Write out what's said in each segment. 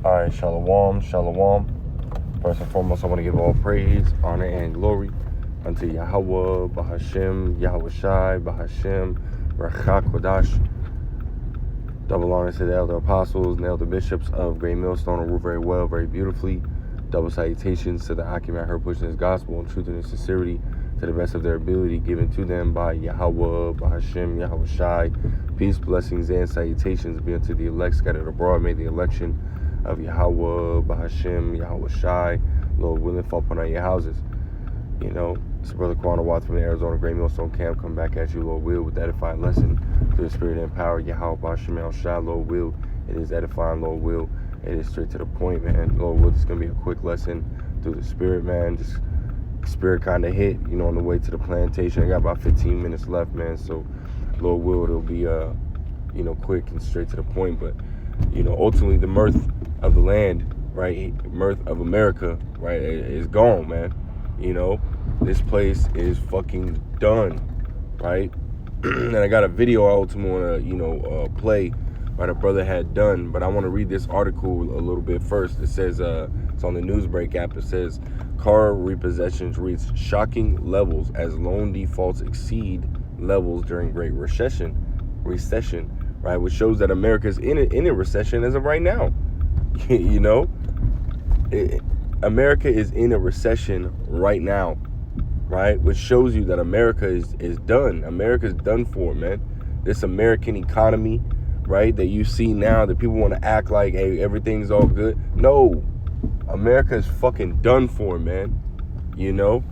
Alright, shalom, shalom. First and foremost, I want to give all praise, honor, and glory unto Yahweh, Bahashem, Yahweh Shai, Bahashem, Rachak Kodash. Double honor to the elder apostles and elder bishops of Great Millstone, who rule very well, very beautifully. Double salutations to the Akim her pushing his gospel in truth and in sincerity to the best of their ability, given to them by Yahweh, Bahashem, Yahweh Shai. Peace, blessings, and salutations be unto the elect scattered abroad. May the election of Yahweh, Bahashem, Yahweh Shai, Lord willing, fall upon your houses. You know, it's Brother Kwana Watts from the Arizona Great Millstone Camp. Come back at you, Lord will, with the edifying lesson through the Spirit and power. Yahweh, Bahashem, Yahweh Shai, Lord will. It is edifying, Lord will. It is straight to the point, man. Lord will, it's going to be a quick lesson through the Spirit, man. Just Spirit kind of hit, you know, on the way to the plantation. I got about 15 minutes left, man. So, Lord will, it'll be, you know, quick and straight to the point. But, you know, ultimately the mirth of the land, right, mirth of America, right, is gone, man. You know, this place is fucking done, right? And I got a video I ultimately want to, you know, play, right, a brother had done, but I want to read this article a little bit first. It says, it's on the Newsbreak app. It says, car repossessions reach shocking levels as loan defaults exceed levels during Great Recession, right, which shows that America's in a recession as of right now. You know, America is in a recession right now, right? Which shows you that America is done. America's done for, man. This American economy, right, that you see now, that people want to act like, hey, everything's all good. No, America is fucking done for, man. You know,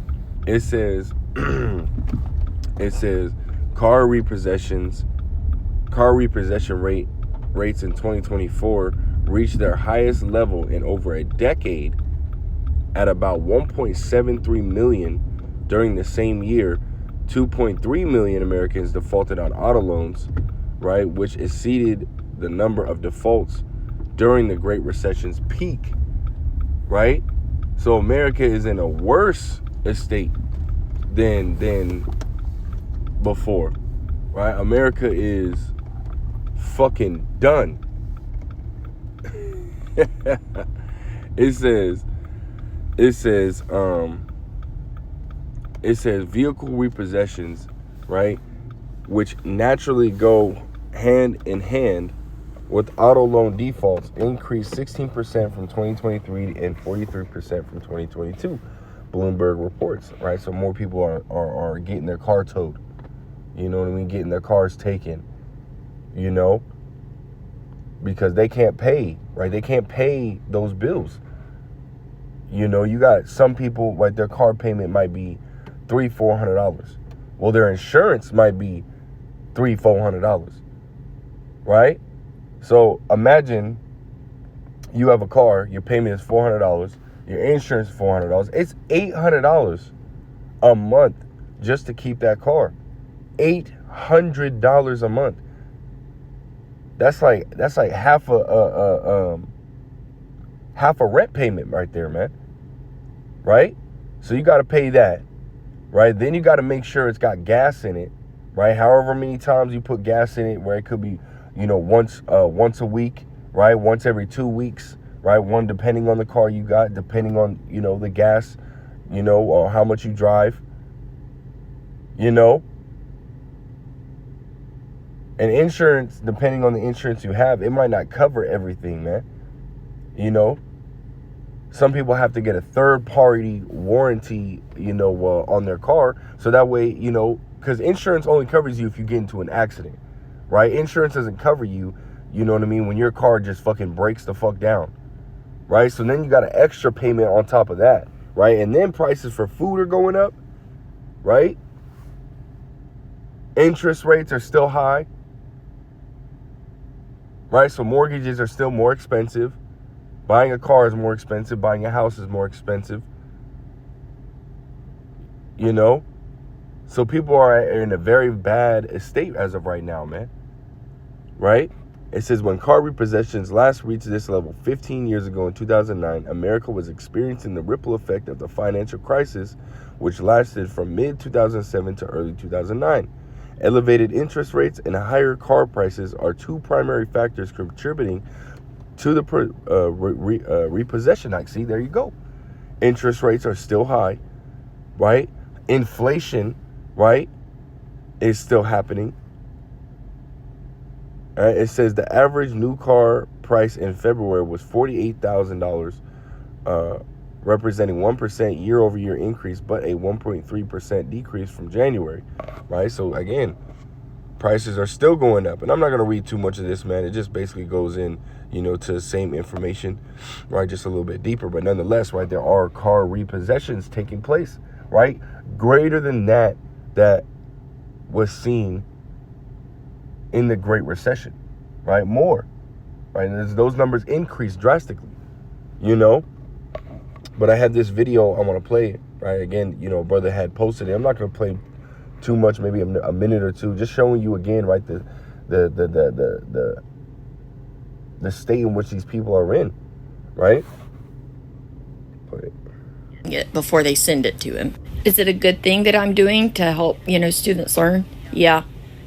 it says, car repossession rates in 2024 reached their highest level in over a decade at about 1.73 million. During the same year, 2.3 million Americans defaulted on auto loans, right, which exceeded the number of defaults during the Great Recession's peak, right? So America is in a worse state than before, right? America is fucking done. It says vehicle repossessions, right, which naturally go hand in hand with auto loan defaults, increased 16% from 2023 and 43% from 2022. Bloomberg reports, right? So more people are getting their car towed. You know what I mean? Getting their cars taken, you know, because they can't pay, right? They can't pay those bills. You know, you got some people, like, their car payment might be $300-400. Well, their insurance might be $300-400, right? So imagine you have a car, your payment is $400, your insurance is $400. It's $800 a month just to keep that car. $800 a month. That's like half a rent payment right there, man. Right? So you got to pay that, right? Then you got to make sure it's got gas in it, right? However many times you put gas in it, where it could be, you know, once a week, right? Once every 2 weeks, right? One, depending on the car you got, depending on, you know, the gas, you know, or how much you drive, you know. And insurance, depending on the insurance you have, it might not cover everything, man. You know, some people have to get a third-party warranty, you know, on their car. So that way, you know, because insurance only covers you if you get into an accident, right? Insurance doesn't cover you, you know what I mean, when your car just fucking breaks the fuck down, right? So then you got an extra payment on top of that, right? And then prices for food are going up, right? Interest rates are still high, right? So mortgages are still more expensive. Buying a car is more expensive. Buying a house is more expensive. You know? So people are in a very bad state as of right now, man. Right? It says, when car repossessions last reached this level 15 years ago in 2009, America was experiencing the ripple effect of the financial crisis, which lasted from mid-2007 to early 2009. Elevated interest rates and higher car prices are two primary factors contributing to the Repossession Act. See, there you go. Interest rates are still high, right? Inflation, right, is still happening. It says the average new car price in February was $48,000, representing 1% year-over-year increase, but a 1.3% decrease from January, right? So again, prices are still going up. And I'm not going to read too much of this, man. It just basically goes in, to the same information, right? Just a little bit deeper. But nonetheless, right, there are car repossessions taking place, right? Greater than that was seen in the Great Recession, right? More, right? And those numbers increased drastically, But I had this video I want to play, right? Again, brother had posted it. I'm not going to play too much, maybe a minute or two, just showing you again, right, the state in which these people are in, right? Play it before they send it to him. Is it a good thing that I'm doing to help, students learn? Yeah.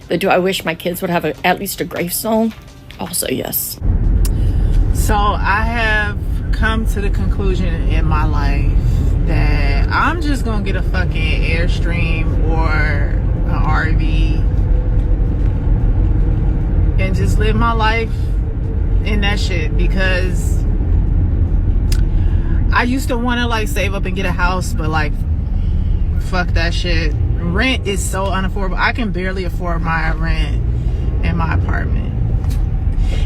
But do I wish my kids would have at least a gravestone? Also, yes. So I have come to the conclusion in my life that I'm just gonna get a fucking Airstream or an RV and just live my life in that shit, because I used to want to save up and get a house, but fuck that shit. Rent is so unaffordable. I can barely afford my rent in my apartment.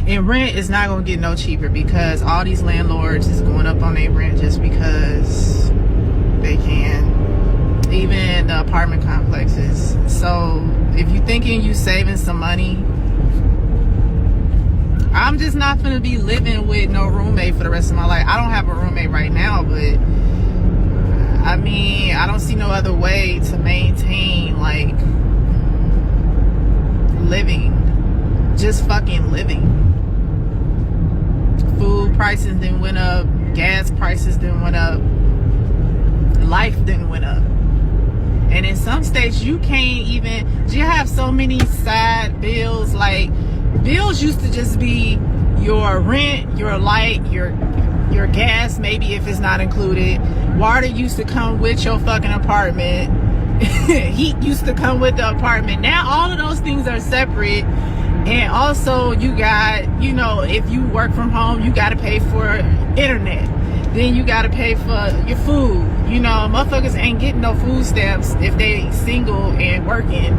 And rent is not going to get no cheaper, because all these landlords is going up on their rent just because they can. Even the apartment complexes. So if you thinking you saving some money, I'm just not going to be living with no roommate for the rest of my life. I don't have a roommate right now, but I mean, I don't see no other way to maintain living. Just fucking living. Food prices then went up. Gas prices then went up. Life then went up. And in some states, you can't even, you have so many side bills. Bills used to just be your rent, your light, your gas, maybe if it's not included. Water used to come with your fucking apartment. Heat used to come with the apartment. Now all of those things are separate. And also you got, if you work from home, you got to pay for internet. Then you got to pay for your food. Motherfuckers ain't getting no food stamps if they single and working.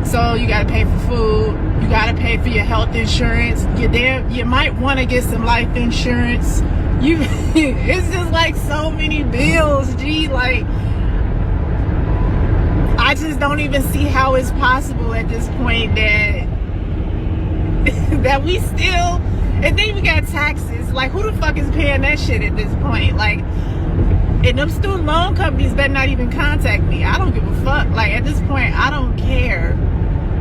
So you got to pay for food. You got to pay for your health insurance. You might want to get some life insurance. It's just so many bills, G. I just don't even see how it's possible at this point that we still, and then we got taxes. Who the fuck is paying that shit at this point? And them student loan companies better not even contact me. I don't give a fuck. At this point, I don't care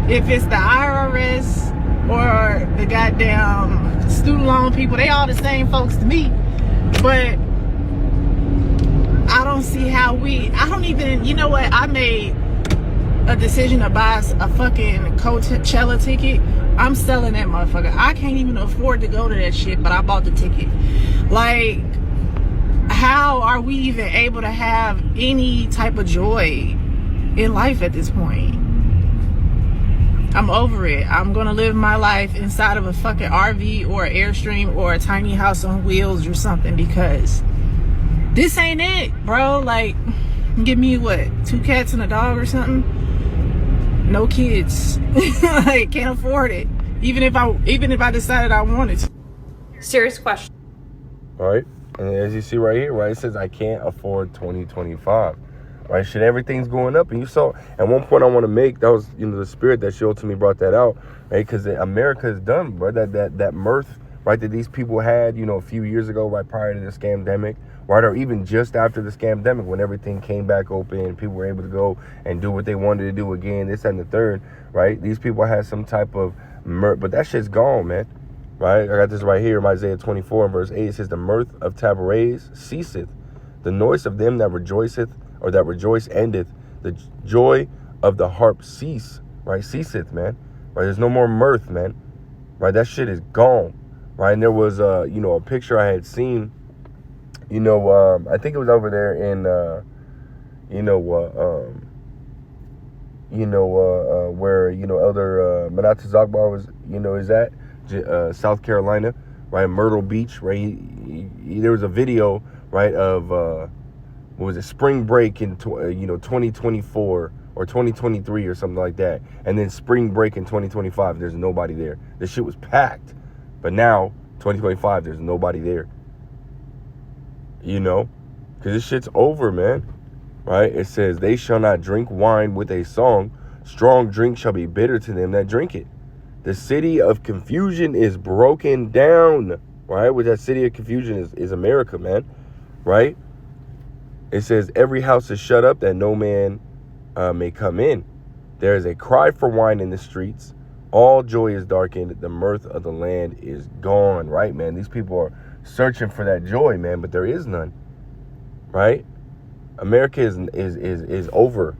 if it's the IRS or the goddamn student loan people. They all the same folks to me. But I don't see how I don't even, you know what? I made a decision to buy a fucking Coachella ticket. I'm selling that motherfucker. I can't even afford to go to that shit, but I bought the ticket. How are we even able to have any type of joy in life at this point? I'm over it. I'm gonna live my life inside of a fucking RV or an Airstream or a tiny house on wheels or something, because this ain't it, bro. Give me what, 2 cats and a dog or something? No kids. Can't afford it. Even if I decided I wanted to. Serious question. All right. And as you see right here, right, it says I can't afford 2025. Right? Shit, everything's going up. And you saw, at one point I want to make, that was, the spirit that showed to me brought that out, right? Because America is done, bro. That mirth, right, that these people had, a few years ago, right, prior to the scamdemic, right, or even just after the scamdemic, when everything came back open and people were able to go and do what they wanted to do again, this and the third, right? These people had some type of mirth, but that shit's gone, man. Right? I got this right here in Isaiah 24 and verse 8. It says, the mirth of tabrets ceaseth, the noise of them that rejoiceth, or that rejoice endeth, the joy of the harp ceaseth, man. Right? There's no more mirth, man. Right? That shit is gone. right? And there was, a picture I had seen, I think it was over there in, where, Elder Manata Zagbar was, is at, South Carolina, right? Myrtle Beach, right? There was a video, right, of, what was it, spring break in, 2024 or 2023 or something like that. And then spring break in 2025, there's nobody there. The shit was packed. But now, 2025, there's nobody there. Because this shit's over, man. Right? It says, they shall not drink wine with a song. Strong drink shall be bitter to them that drink it. The city of confusion is broken down. Right? Which that city of confusion is America, man. Right? It says, every house is shut up that no man may come in. There is a cry for wine in the streets. All joy is darkened. The mirth of the land is gone. Right, man? These people are searching for that joy, man, but there is none. Right? America is over.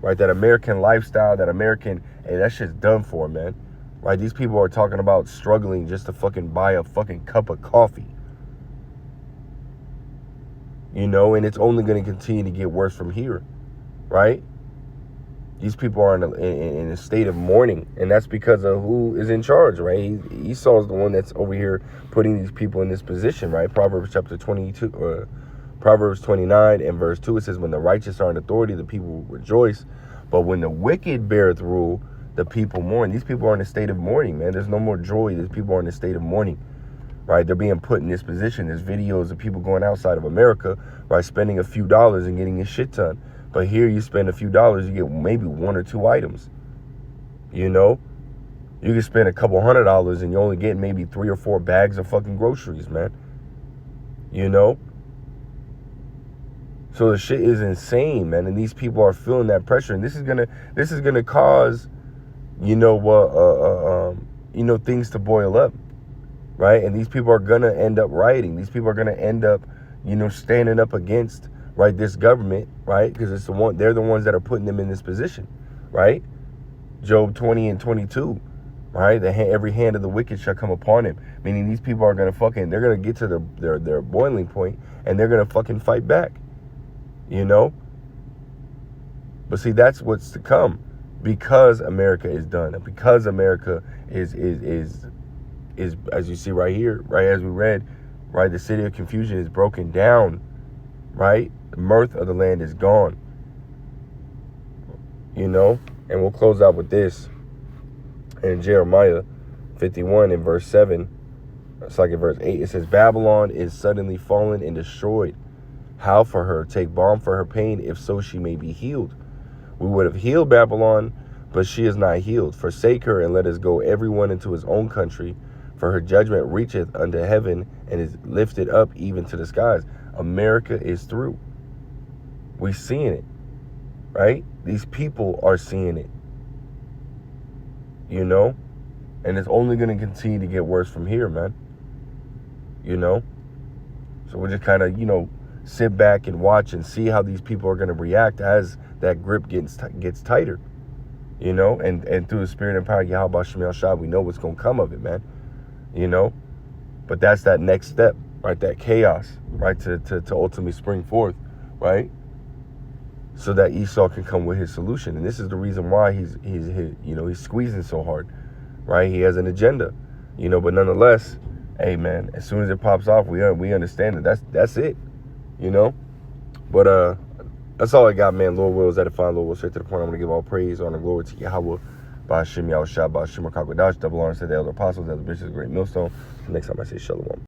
Right? That American lifestyle, that American, hey, that shit's done for, man. Right? These people are talking about struggling just to fucking buy a fucking cup of coffee. And it's only going to continue to get worse from here. Right? These people are in a state of mourning, and that's because of who is in charge, right? Esau is the one that's over here putting these people in this position, right? Proverbs chapter 22, Proverbs 29 and verse 2, it says, when the righteous are in authority, the people rejoice. But when the wicked beareth rule, the people mourn. These people are in a state of mourning, man. There's no more joy. These people are in a state of mourning, right? They're being put in this position. There's videos of people going outside of America, right, spending a few dollars and getting a shit ton. But here you spend a few dollars, you get maybe 1 or 2 items. You can spend a couple $100 and you only get maybe 3 or 4 bags of fucking groceries, man. So the shit is insane, man. And these people are feeling that pressure. And this is gonna cause, things to boil up, right? And these people are gonna end up rioting. These people are gonna end up, standing up against, right, this government, right? Because they're the ones that are putting them in this position, right? Job 20 and 22, right? Every hand of the wicked shall come upon him. Meaning these people are gonna they're gonna get to their boiling point and they're gonna fucking fight back, But see, that's what's to come, because America is done, and because America is as you see right here, right as we read, right, the city of confusion is broken down, right? The mirth of the land is gone. And we'll close out with this in Jeremiah 51 in verse 7. It's like in verse 8. It says, Babylon is suddenly fallen and destroyed. How for her? Take balm for her pain, if so she may be healed. We would have healed Babylon, but she is not healed. Forsake her, and let us go everyone into his own country. For her judgment reacheth unto heaven, and is lifted up even to the skies. America is through. We're seeing it, right? These people are seeing it, And it's only going to continue to get worse from here, man. So we'll just kind of, sit back and watch and see how these people are going to react as that grip gets tighter, and through the spirit and power of Yahweh Shem Shah, we know what's going to come of it, man. But that's that next step, right? That chaos, right? To ultimately spring forth, right? So that Esau can come with his solution. And this is the reason why he's squeezing so hard, right? He has an agenda, but nonetheless, hey, man, as soon as it pops off, we understand that that's it, But that's all I got, man. Lord wills, edifying, Lord will, straight to the point. I'm going to give all praise, honor, glory to Yahweh. Ba'ashem Yahushua, Ba'ashem Rakak Wadash, double honor to the elder apostles, elder bishops, great millstone. Next time I say shalom.